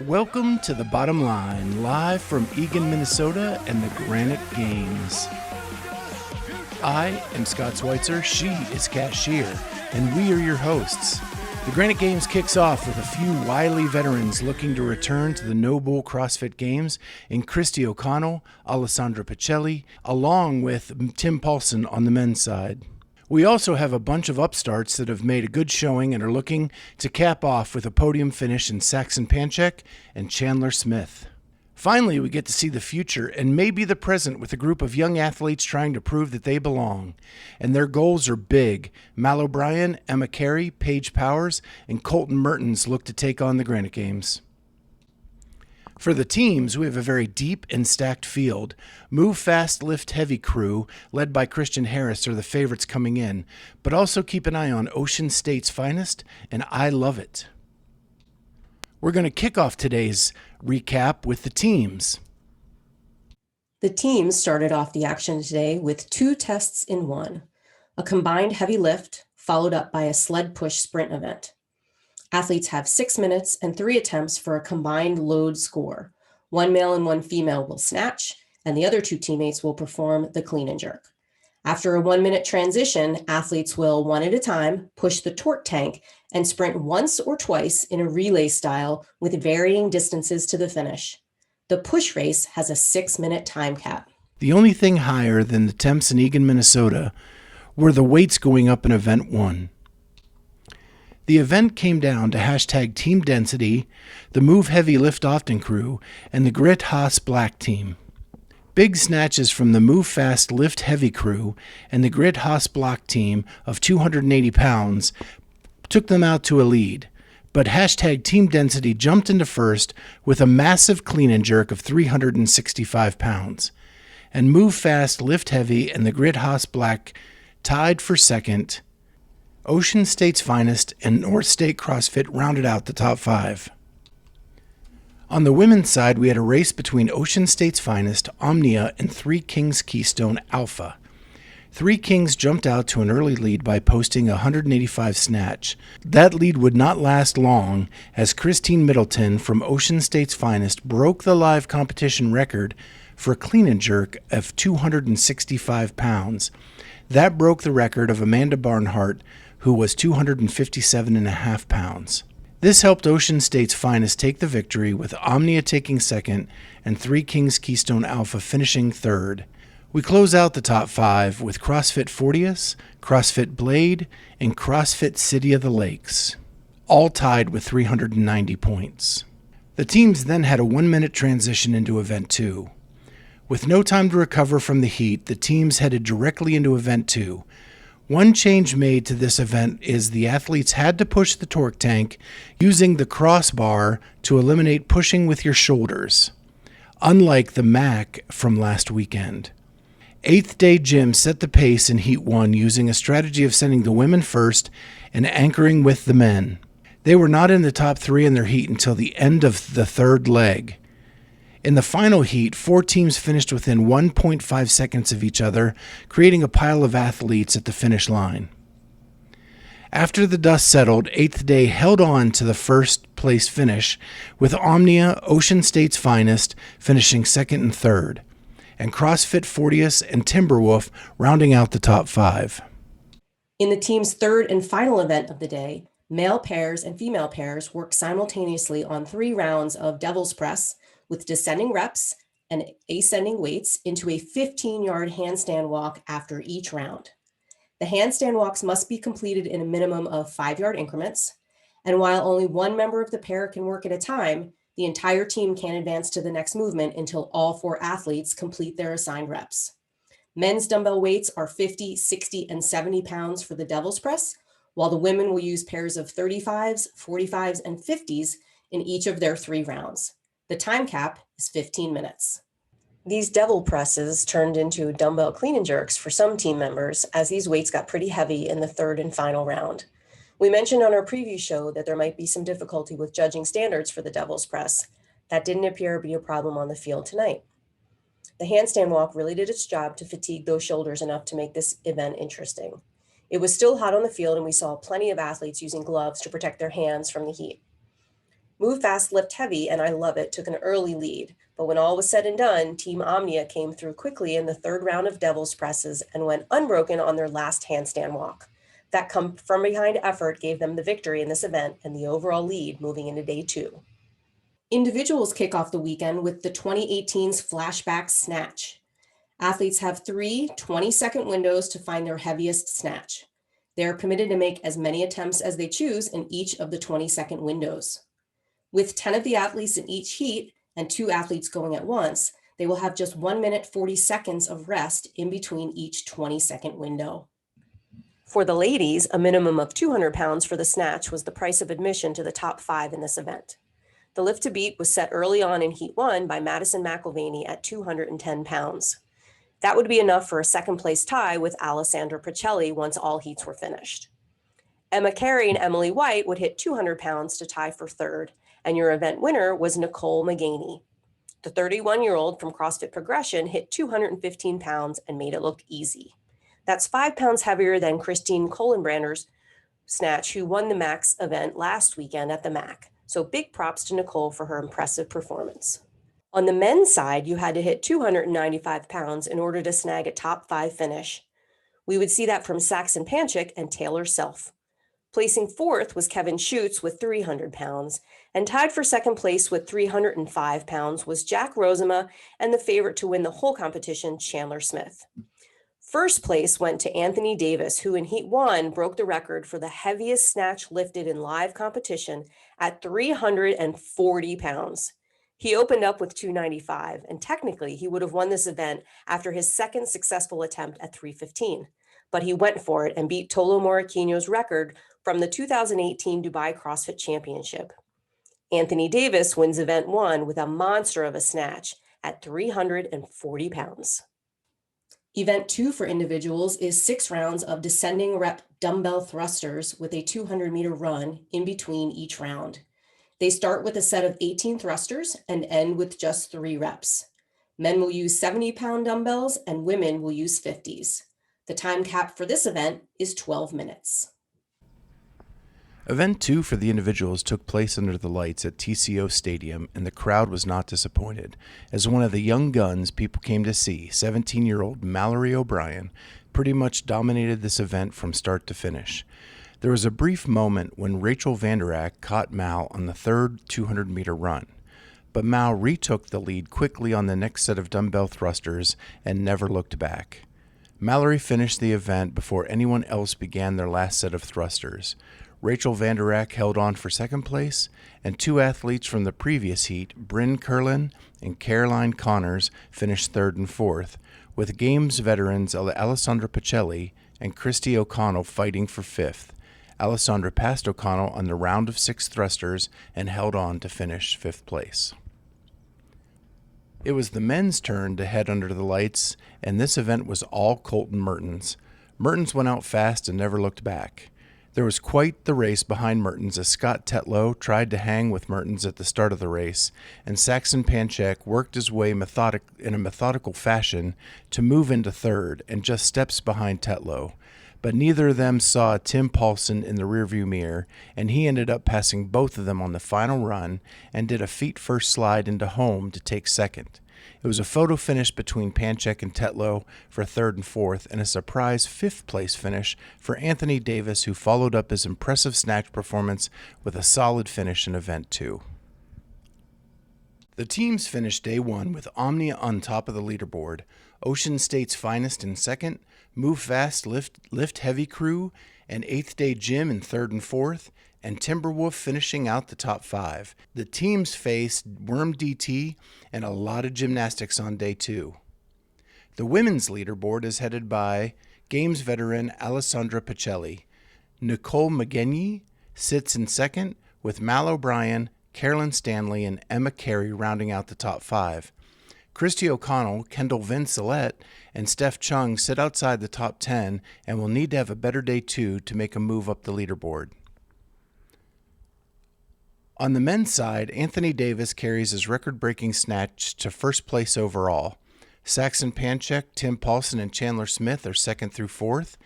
Welcome to The Bottom Line, live from Eagan, Minnesota and the Granite Games. I am Scott Schweitzer, she is Cashier, and we are your hosts. The Granite Games kicks off with a few wily veterans looking to return to the No Bull CrossFit Games in Christy O'Connell, Alessandra Pacelli, along with Tim Paulson on the men's side. We also have a bunch of upstarts that have made a good showing and are looking to cap off with a podium finish in Saxon Panchek and Chandler Smith. Finally, we get to see the future and maybe the present with a group of young athletes trying to prove that they belong. And their goals are big. Mal O'Brien, Emma Carey, Paige Powers, and Colton Mertens look to take on the Granite Games. For the teams, we have a very deep and stacked field. Move Fast, Lift Heavy crew, led by Christian Harris, are the favorites coming in, but also keep an eye on Ocean State's finest, and I love it. We're going to kick off today's recap with the teams. The teams started off the action today with 2 tests in one, a combined heavy lift followed up by a sled push sprint event. Athletes have 6 minutes and 3 attempts for a combined load score. 1 male and 1 female will snatch, and the other 2 teammates will perform the clean and jerk. After a 1-minute transition, athletes will, one at a time, push the torque tank and sprint once or twice in a relay style with varying distances to the finish. The push race has a 6-minute time cap. The only thing higher than the temps in Eagan, Minnesota were the weights going up in Event 1. The event came down to hashtag Team Density, the Move Heavy Lift Often crew, and the Grit Haas Black team. Big snatches from the Move Fast Lift Heavy crew and the Grit Haas Block team of 280 pounds took them out to a lead, but hashtag Team Density jumped into first with a massive clean and jerk of 365 pounds. And Move Fast Lift Heavy and the Grit Haas Black tied for second. Ocean State's finest and North State CrossFit rounded out the top 5. On the women's side, we had a race between Ocean State's finest, Omnia, and Three Kings Keystone Alpha. Three Kings jumped out to an early lead by posting a 185 snatch. That lead would not last long as Christine Middleton from Ocean State's finest broke the live competition record for a clean and jerk of 265 pounds. That broke the record of Amanda Barnhart, who was 257.5 pounds. This helped Ocean State's finest take the victory, with Omnia taking second and Three Kings Keystone Alpha finishing third. We close out the top 5 with CrossFit Fortius, CrossFit Blade, and CrossFit City of the Lakes, all tied with 390 points. The teams then had a 1-minute transition into Event 2. With no time to recover from the heat, the teams headed directly into Event 2. One change made to this event is the athletes had to push the torque tank using the crossbar to eliminate pushing with your shoulders, unlike the MAC from last weekend. 8th Day Gym set the pace in Heat 1 using a strategy of sending the women first and anchoring with the men. They were not in the top 3 in their heat until the end of the 3rd leg. In the final heat, 4 teams finished within 1.5 seconds of each other, creating a pile of athletes at the finish line. After the dust settled, 8th Day held on to the first place finish, with Omnia, Ocean State's finest, finishing second and third, and CrossFit Fortius and Timberwolf rounding out the top 5. In the team's 3rd and final event of the day, male pairs and female pairs worked simultaneously on 3 rounds of Devil's Press, with descending reps and ascending weights into a 15-yard handstand walk after each round. The handstand walks must be completed in a minimum of 5-yard increments, and while only one member of the pair can work at a time, the entire team can advance to the next movement until all 4 athletes complete their assigned reps. Men's dumbbell weights are 50, 60, and 70 pounds for the Devil's Press, while the women will use pairs of 35s, 45s, and 50s in each of their 3 rounds. The time cap is 15 minutes. These devil presses turned into dumbbell clean and jerks for some team members, as these weights got pretty heavy in the 3rd and final round. We mentioned on our preview show that there might be some difficulty with judging standards for the devil's press. That didn't appear to be a problem on the field tonight. The handstand walk really did its job to fatigue those shoulders enough to make this event interesting. It was still hot on the field, and we saw plenty of athletes using gloves to protect their hands from the heat. Move Fast, Lift Heavy, and I Love It took an early lead, but when all was said and done, Team Omnia came through quickly in the third round of Devil's Presses and went unbroken on their last handstand walk. That come-from-behind effort gave them the victory in this event and the overall lead moving into day 2. Individuals kick off the weekend with the 2018's Flashback Snatch. Athletes have 3 20-second windows to find their heaviest snatch. They are permitted to make as many attempts as they choose in each of the 20-second windows. With 10 of the athletes in each heat and 2 athletes going at once, they will have just 1 minute 40 seconds of rest in between each 20-second window. For the ladies, a minimum of 200 pounds for the snatch was the price of admission to the top 5 in this event. The lift to beat was set early on in Heat 1 by Madison McIlvaney at 210 pounds. That would be enough for a second-place tie with Alessandra Pacelli once all heats were finished. Emma Carey and Emily White would hit 200 pounds to tie for third, and your event winner was Nicole McGaney. The 31-year-old from CrossFit Progression hit 215 pounds and made it look easy. That's 5 pounds heavier than Christine Kohlenbrander's snatch, who won the Max event last weekend at the MAC. So big props to Nicole for her impressive performance. On the men's side, you had to hit 295 pounds in order to snag a top 5 finish. We would see that from Saxon Panchik and Taylor Self. Placing fourth was Kevin Schutz with 300 pounds, and tied for second place with 305 pounds was Jack Rosema and the favorite to win the whole competition, Chandler Smith. First place went to Anthony Davis, who in Heat 1 broke the record for the heaviest snatch lifted in live competition at 340 pounds. He opened up with 295, and technically he would have won this event after his second successful attempt at 315. But he went for it and beat Tolo Morikino's record from the 2018 Dubai CrossFit Championship. Anthony Davis wins event 1 with a monster of a snatch at 340 pounds. Event 2 for individuals is 6 rounds of descending rep dumbbell thrusters with a 200-meter run in between each round. They start with a set of 18 thrusters and end with just 3 reps. Men will use 70-pound dumbbells and women will use 50s. The time cap for this event is 12 minutes. Event 2 for the individuals took place under the lights at TCO Stadium, and the crowd was not disappointed, as one of the young guns people came to see, 17-year-old Mallory O'Brien, pretty much dominated this event from start to finish. There was a brief moment when Rachel Vanderack caught Mal on the third 200-meter run, but Mal retook the lead quickly on the next set of dumbbell thrusters and never looked back. Mallory finished the event before anyone else began their last set of thrusters. Rachel Vanderack held on for second place, and 2 athletes from the previous heat, Bryn Curlin and Caroline Connors, finished third and fourth, with Games veterans Alessandra Pacelli and Christy O'Connell fighting for fifth. Alessandra passed O'Connell on the round of 6 thrusters and held on to finish 5th place. It was the men's turn to head under the lights, and this event was all Colton Mertens. Mertens went out fast and never looked back. There was quite the race behind Mertens as Scott Tetlow tried to hang with Mertens at the start of the race, and Saxon Panchik worked his way in a methodical fashion to move into third and just steps behind Tetlow. But neither of them saw Tim Paulson in the rearview mirror, and he ended up passing both of them on the final run and did a feet-first slide into home to take second. It was a photo finish between Panchik and Tetlow for third and fourth, and a surprise 5th place finish for Anthony Davis, who followed up his impressive snatch performance with a solid finish in event 2. The teams finished day 1 with Omnia on top of the leaderboard, Ocean State's Finest in second, Move Fast Lift Heavy Crew, and 8th Day Gym in third and fourth, and Timberwolf finishing out the top 5. The teams faced Worm DT and a lot of gymnastics on day 2. The women's leaderboard is headed by Games veteran Alessandra Pacelli. Nicole McGaney sits in second, with Mal O'Brien, Carolyn Stanley, and Emma Carey rounding out the top 5. Christy O'Connell, Kendall Vincelette, and Steph Chung sit outside the top 10 and will need to have a better day 2 to make a move up the leaderboard. On the men's side, Anthony Davis carries his record-breaking snatch to first place overall. Saxon Panchik, Tim Paulson, and Chandler Smith are second through fourth,